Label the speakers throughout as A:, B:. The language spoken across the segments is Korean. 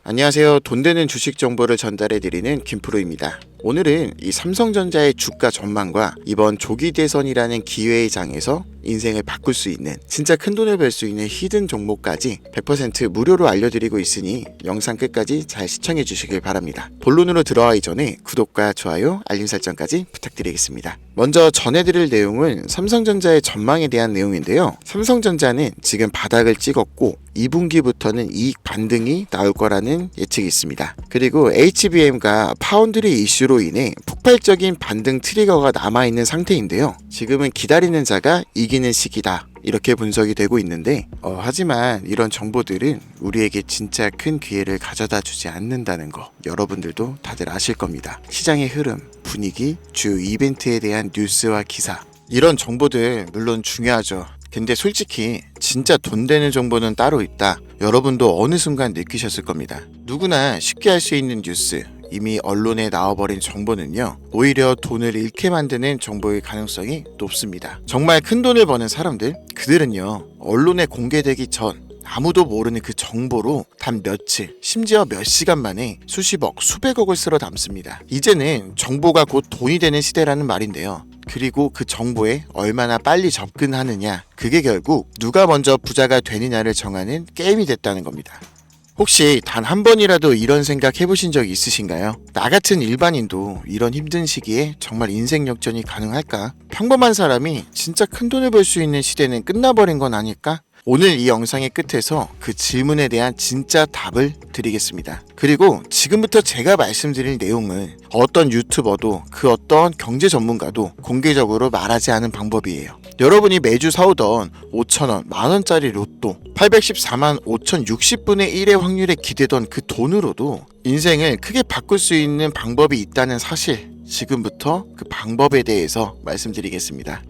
A: 안녕하세요. 돈 되는 주식 정보를 전달해드리는 김프로입니다. 오늘은 이 삼성전자의 주가 전망과 이번 조기 대선이라는 기회의 장에서 인생을 바꿀 수 있는 진짜 큰 돈을 벌 수 있는 히든 종목까지 100% 무료로 알려드리고 있으니 영상 끝까지 잘 시청해 주시길 바랍니다. 본론으로 들어가기 전에 구독과 좋아요, 알림 설정까지 부탁드리겠습니다. 먼저 전해드릴 내용은 삼성전자의 전망에 대한 내용인데요. 삼성전자는 지금 바닥을 찍었고 2분기부터는 이익 반등이 나올 거라는 예측이 있습니다. 그리고 HBM과 파운드리 이슈로 인해 폭발적인 반등 트리거가 남아있는 상태인데요. 지금은 기다리는 자가 이기는 시기다, 이렇게 분석이 되고 있는데 하지만 이런 정보들은 우리에게 진짜 큰 기회를 가져다 주지 않는다는 거 여러분들도 다들 아실 겁니다. 시장의 흐름, 분위기, 주요 이벤트에 대한 뉴스와 기사, 이런 정보들 물론 중요하죠. 근데 솔직히 진짜 돈 되는 정보는 따로 있다. 여러분도 어느 순간 느끼셨을 겁니다. 누구나 쉽게 할 수 있는 뉴스, 이미 언론에 나와버린 정보는요, 오히려 돈을 잃게 만드는 정보일 가능성이 높습니다. 정말 큰 돈을 버는 사람들, 그들은요, 언론에 공개되기 전 아무도 모르는 그 정보로 단 며칠, 심지어 몇 시간 만에 수십억, 수백억을 쓸어 담습니다. 이제는 정보가 곧 돈이 되는 시대라는 말인데요. 그리고 그 정보에 얼마나 빨리 접근하느냐, 그게 결국 누가 먼저 부자가 되느냐를 정하는 게임이 됐다는 겁니다. 혹시 단 한 번이라도 이런 생각 해보신 적 있으신가요? 나 같은 일반인도 이런 힘든 시기에 정말 인생 역전이 가능할까? 평범한 사람이 진짜 큰 돈을 벌 수 있는 시대는 끝나버린 건 아닐까? 오늘 이 영상의 끝에서 그 질문에 대한 진짜 답을 드리겠습니다. 그리고 지금부터 제가 말씀드릴 내용은 어떤 유튜버도 그 어떤 경제 전문가도 공개적으로 말하지 않은 방법이에요. 여러분이 매주 사오던 5,000원, 만원짜리 로또 814만 5,060분의 1의 확률에 기대던 그 돈으로도 인생을 크게 바꿀 수 있는 방법이 있다는 사실, 지금부터 그 방법에 대해서 말씀드리겠습니다.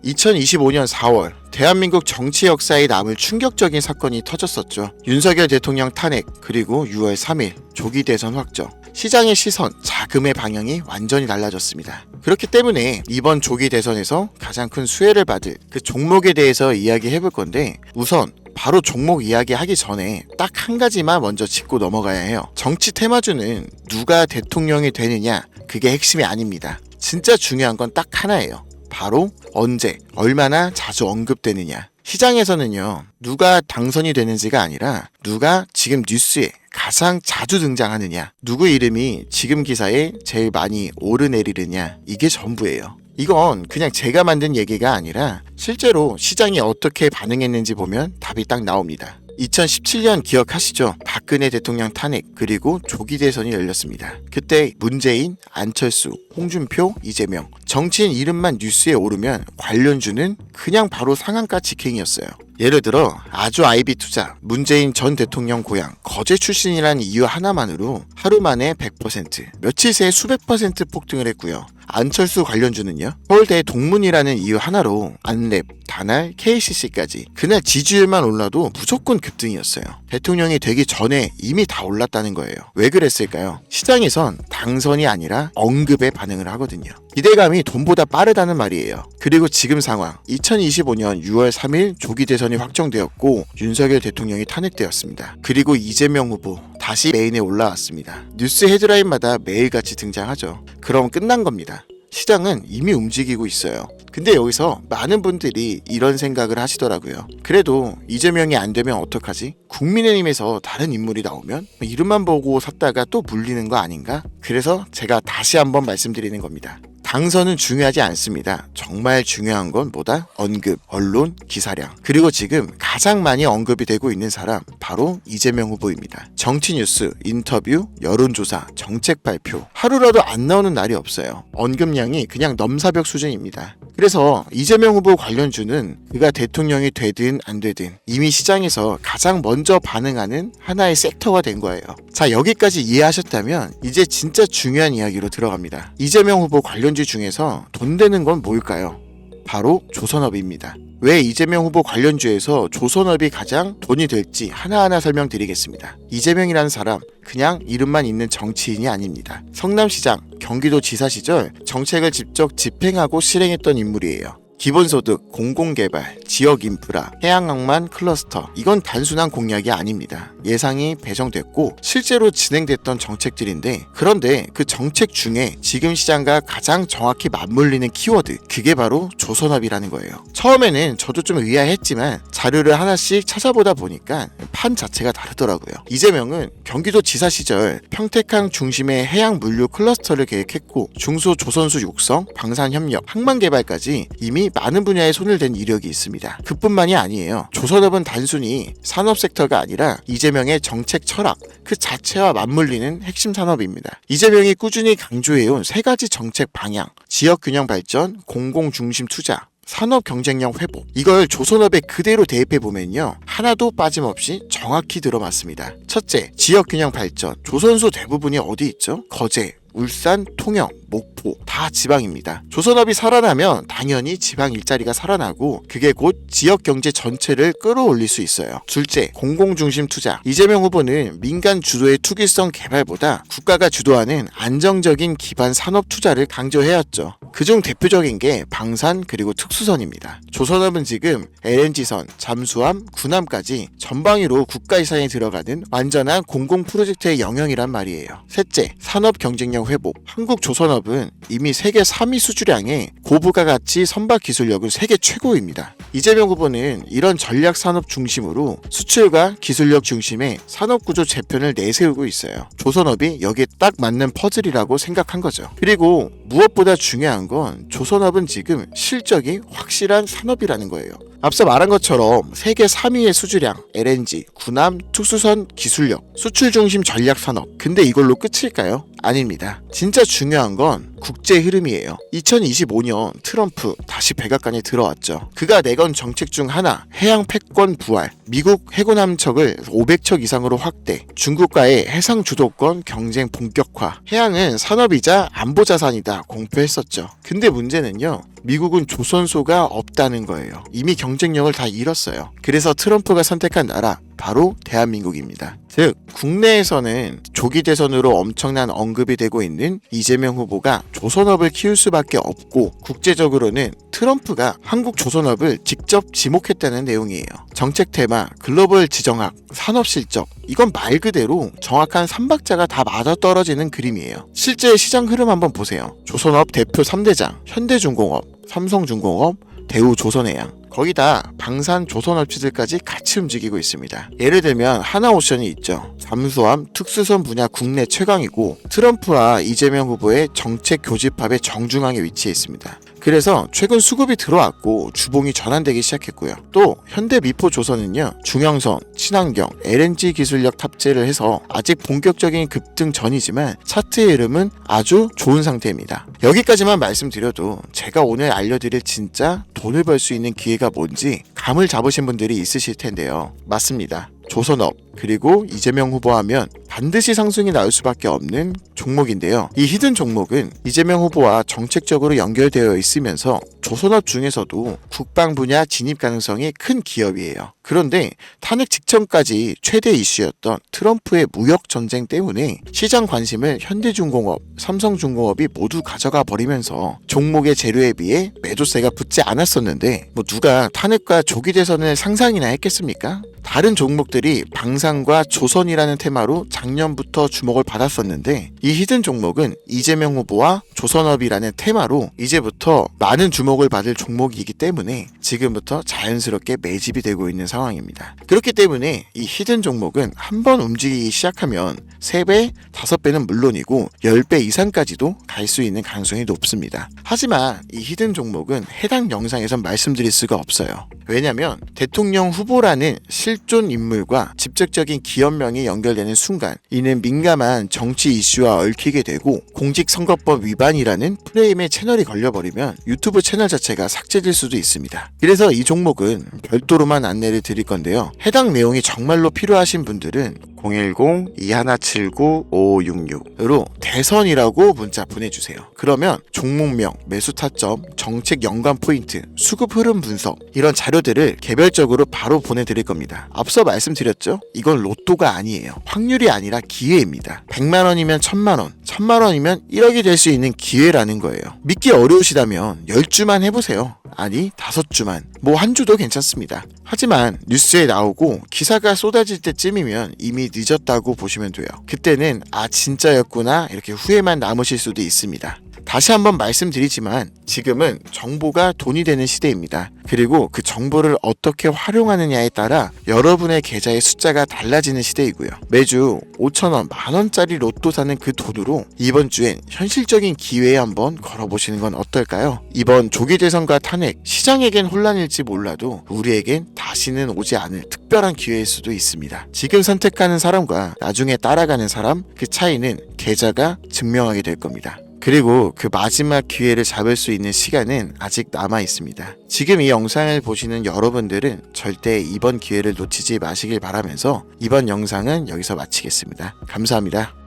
A: 2025년 4월 대한민국 정치 역사에 남을 충격적인 사건이 터졌었죠. 윤석열 대통령 탄핵, 그리고 6월 3일 조기 대선 확정. 시장의 시선, 자금의 방향이 완전히 달라졌습니다. 그렇기 때문에 이번 조기 대선에서 가장 큰 수혜를 받을 그 종목에 대해서 이야기해 볼 건데, 우선 바로 종목 이야기하기 전에 딱 한 가지만 먼저 짚고 넘어가야 해요. 정치 테마주는 누가 대통령이 되느냐, 그게 핵심이 아닙니다. 진짜 중요한 건 딱 하나예요. 바로 언제, 얼마나 자주 언급되느냐. 시장에서는요, 누가 당선이 되는지가 아니라 누가 지금 뉴스에 가장 자주 등장하느냐, 누구 이름이 지금 기사에 제일 많이 오르내리느냐, 이게 전부예요. 이건 그냥 제가 만든 얘기가 아니라 실제로 시장이 어떻게 반응했는지 보면 답이 딱 나옵니다. 2017년 기억하시죠? 박근혜 대통령 탄핵, 그리고 조기 대선이 열렸습니다. 그때 문재인, 안철수, 홍준표, 이재명, 정치인 이름만 뉴스에 오르면 관련주는 그냥 바로 상한가 직행이었어요. 예를 들어 아주 아이비 투자, 문재인 전 대통령 고향 거제 출신이라는 이유 하나만으로 하루 만에 100%, 며칠 새에 수백 퍼센트 폭등을 했고요. 안철수 관련주는요, 서울대 동문이라는 이유 하나로 안랩, 다날, KCC까지 그날 지지율만 올라도 무조건 급등이었어요. 대통령이 되기 전에 이미 다 올랐다는 거예요. 왜 그랬을까요? 시장에선 당선이 아니라 언급에 반응을 하거든요. 기대감이 돈보다 빠르다는 말이에요. 그리고 지금 상황, 2025년 6월 3일 조기 대선이 확정되었고 윤석열 대통령이 탄핵되었습니다. 그리고 이재명 후보 다시 메인에 올라왔습니다. 뉴스 헤드라인마다 매일같이 등장하죠. 그럼 끝난 겁니다. 시장은 이미 움직이고 있어요. 근데 여기서 많은 분들이 이런 생각을 하시더라고요. 그래도 이재명이 안 되면 어떡하지? 국민의힘에서 다른 인물이 나오면 이름만 보고 샀다가 또 물리는 거 아닌가? 그래서 제가 다시 한번 말씀드리는 겁니다. 당선은 중요하지 않습니다. 정말 중요한 건 뭐다? 언급, 언론, 기사량. 그리고 지금 가장 많이 언급이 되고 있는 사람, 바로 이재명 후보입니다. 정치 뉴스, 인터뷰, 여론조사, 정책 발표, 하루라도 안 나오는 날이 없어요. 언급량이 그냥 넘사벽 수준입니다. 그래서 이재명 후보 관련주는 그가 대통령이 되든 안 되든 이미 시장에서 가장 먼저 반응하는 하나의 섹터가 된 거예요. 자, 여기까지 이해하셨다면 이제 진짜 중요한 이야기로 들어갑니다. 이재명 후보 관련주 중에서 돈 되는 건 뭘까요? 바로 조선업입니다. 왜 이재명 후보 관련주에서 조선업이 가장 돈이 될지 하나하나 설명드리겠습니다. 이재명이라는 사람, 그냥 이름만 있는 정치인이 아닙니다. 성남시장, 경기도지사 시절 정책을 직접 집행하고 실행했던 인물이에요. 기본소득, 공공개발, 지역인프라, 해양항만 클러스터, 이건 단순한 공약이 아닙니다. 예상이 배정됐고 실제로 진행됐던 정책들인데, 그런데 그 정책 중에 지금 시장과 가장 정확히 맞물리는 키워드, 그게 바로 조선업이라는 거예요. 처음에는 저도 좀 의아했지만 자료를 하나씩 찾아보다 보니까 판 자체가 다르더라고요. 이재명은 경기도 지사 시절 평택항 중심의 해양 물류 클러스터를 계획했고, 중소조선수 육성, 방산협력, 항만개발까지 이미 많은 분야에 손을 댄 이력이 있습니다. 그뿐만이 아니에요. 조선업은 단순히 산업 섹터가 아니라 이재명의 정책 철학 그 자체와 맞물리는 핵심 산업입니다. 이재명이 꾸준히 강조해온 세 가지 정책 방향, 지역균형 발전, 공공중심 투자, 산업 경쟁력 회복, 이걸 조선업에 그대로 대입해보면요, 하나도 빠짐없이 정확히 들어맞습니다. 첫째, 지역균형 발전. 조선소 대부분이 어디 있죠? 거제, 울산, 통영, 목포, 다 지방입니다. 조선업이 살아나면 당연히 지방 일자리가 살아나고 그게 곧 지역 경제 전체를 끌어올릴 수 있어요. 둘째, 공공중심 투자. 이재명 후보는 민간 주도의 투기성 개발보다 국가가 주도하는 안정적인 기반 산업 투자를 강조해왔죠. 그중 대표적인 게 방산 그리고 특수선입니다. 조선업은 지금 LNG선, 잠수함, 군함까지 전방위로 국가 예산에 들어가는 완전한 공공 프로젝트의 영역이란 말이에요. 셋째, 산업 경쟁력 회복. 한국 조선업은 이미 세계 3위 수주량에 고부가 가치 선박 기술력은 세계 최고입니다. 이재명 후보는 이런 전략 산업 중심으로 수출과 기술력 중심의 산업 구조 재편을 내세우고 있어요. 조선업이 여기에 딱 맞는 퍼즐이라고 생각한 거죠. 그리고 무엇보다 중요한 건 조선업은 지금 실적이 확실한 산업이라는 거예요. 앞서 말한 것처럼 세계 3위의 수주량, LNG, 군함, 특수선 기술력, 수출 중심 전략 산업. 근데 이걸로 끝일까요? 아닙니다. 진짜 중요한 건 국제 흐름이에요. 2025년 트럼프 다시 백악관에 들어왔죠. 그가 내건 정책 중 하나, 해양 패권 부활, 미국 해군 함척을 500척 이상으로 확대, 중국과의 해상 주도권 경쟁 본격화, 해양은 산업이자 안보 자산이다 공표했었죠. 근데 문제는요, 미국은 조선소가 없다는 거예요. 이미 경쟁력을 다 잃었어요. 그래서 트럼프가 선택한 나라, 바로 대한민국입니다. 즉, 국내에서는 조기 대선으로 엄청난 언급이 되고 있는 이재명 후보가 조선업을 키울 수밖에 없고, 국제적으로는 트럼프가 한국 조선업을 직접 지목했다는 내용이에요. 정책 테마, 글로벌 지정학, 산업 실적, 이건 말 그대로 정확한 3박자가 다 맞아떨어지는 그림이에요. 실제 시장 흐름 한번 보세요. 조선업 대표 3대장, 현대중공업, 삼성중공업, 대우조선해양, 거기다 방산 조선업체들까지 같이 움직이고 있습니다. 예를 들면 하나오션이 있죠. 잠수함, 특수선 분야 국내 최강이고 트럼프와 이재명 후보의 정책 교집합의 정중앙에 위치해 있습니다. 그래서 최근 수급이 들어왔고 주봉이 전환되기 시작했고요. 또 현대미포조선은요, 중형선, 친환경, LNG 기술력 탑재를 해서 아직 본격적인 급등 전이지만 차트의 흐름은 아주 좋은 상태입니다. 여기까지만 말씀드려도 제가 오늘 알려드릴 진짜 돈을 벌 수 있는 기회가 뭔지 감을 잡으신 분들이 있으실 텐데요. 맞습니다. 조선업, 그리고 이재명 후보 하면 반드시 상승이 나올 수밖에 없는 종목인데요. 이 히든 종목은 이재명 후보와 정책적으로 연결되어 있으면서 조선업 중에서도 국방 분야 진입 가능성이 큰 기업이에요. 그런데 탄핵 직전까지 최대 이슈였던 트럼프의 무역 전쟁 때문에 시장 관심을 현대중공업, 삼성중공업이 모두 가져가 버리면서 종목의 재료에 비해 매도세가 붙지 않았었는데, 누가 탄핵과 조기 대선을 상상이나 했겠습니까? 다른 종목들이 방산과 조선이라는 테마로 작년부터 주목을 받았었는데, 이 히든 종목은 이재명 후보와 조선업이라는 테마로 이제부터 많은 주목을 받을 종목이기 때문에 지금부터 자연스럽게 매집이 되고 있는 상황입니다. 그렇기 때문에 이 히든 종목은 한번 움직이기 시작하면 3배, 5배는 물론이고 10배 이상까지도 갈 수 있는 가능성이 높습니다. 하지만 이 히든 종목은 해당 영상에선 말씀드릴 수가 없어요. 왜냐면 대통령 후보라는 실존 인물과 직접적인 기업명이 연결되는 순간 이는 민감한 정치 이슈와 얽히게 되고 공직선거법 위반이라는 프레임에 채널이 걸려버리면 유튜브 채널 자체가 삭제될 수도 있습니다. 그래서 이 종목은 별도로만 안내를 드릴 건데요. 해당 내용이 정말로 필요하신 분들은 010-2179-5566으로 대선이라고 문자 보내주세요. 그러면 종목명, 매수 타점, 정책 연관 포인트, 수급 흐름 분석 이런 자료들을 개별적으로 바로 보내드릴 겁니다. 앞서 말씀드렸죠? 이건 로또가 아니에요. 확률이 아니라 기회입니다. 100만원이면 1000만원, 1000만원이면 1억이 될 수 있는 기회라는 거예요. 믿기 어려우시다면 10주만 해보세요. 아니 5주만, 뭐 한 주도 괜찮습니다. 하지만 뉴스에 나오고 기사가 쏟아질 때쯤이면 이미 늦었다고 보시면 돼요. 그때는 아 진짜였구나 이렇게 후회만 남으실 수도 있습니다. 다시 한번 말씀드리지만 지금은 정보가 돈이 되는 시대입니다. 그리고 그 정보를 어떻게 활용하느냐에 따라 여러분의 계좌의 숫자가 달라지는 시대이고요. 매주 5,000원, 만원짜리 로또 사는 그 돈으로 이번 주엔 현실적인 기회에 한번 걸어보시는 건 어떨까요? 이번 조기 대선과 탄핵, 시장에겐 혼란일지 몰라도 우리에겐 다시는 오지 않을 특별한 기회일 수도 있습니다. 지금 선택하는 사람과 나중에 따라가는 사람, 그 차이는 계좌가 증명하게 될 겁니다. 그리고 그 마지막 기회를 잡을 수 있는 시간은 아직 남아 있습니다. 지금 이 영상을 보시는 여러분들은 절대 이번 기회를 놓치지 마시길 바라면서 이번 영상은 여기서 마치겠습니다. 감사합니다.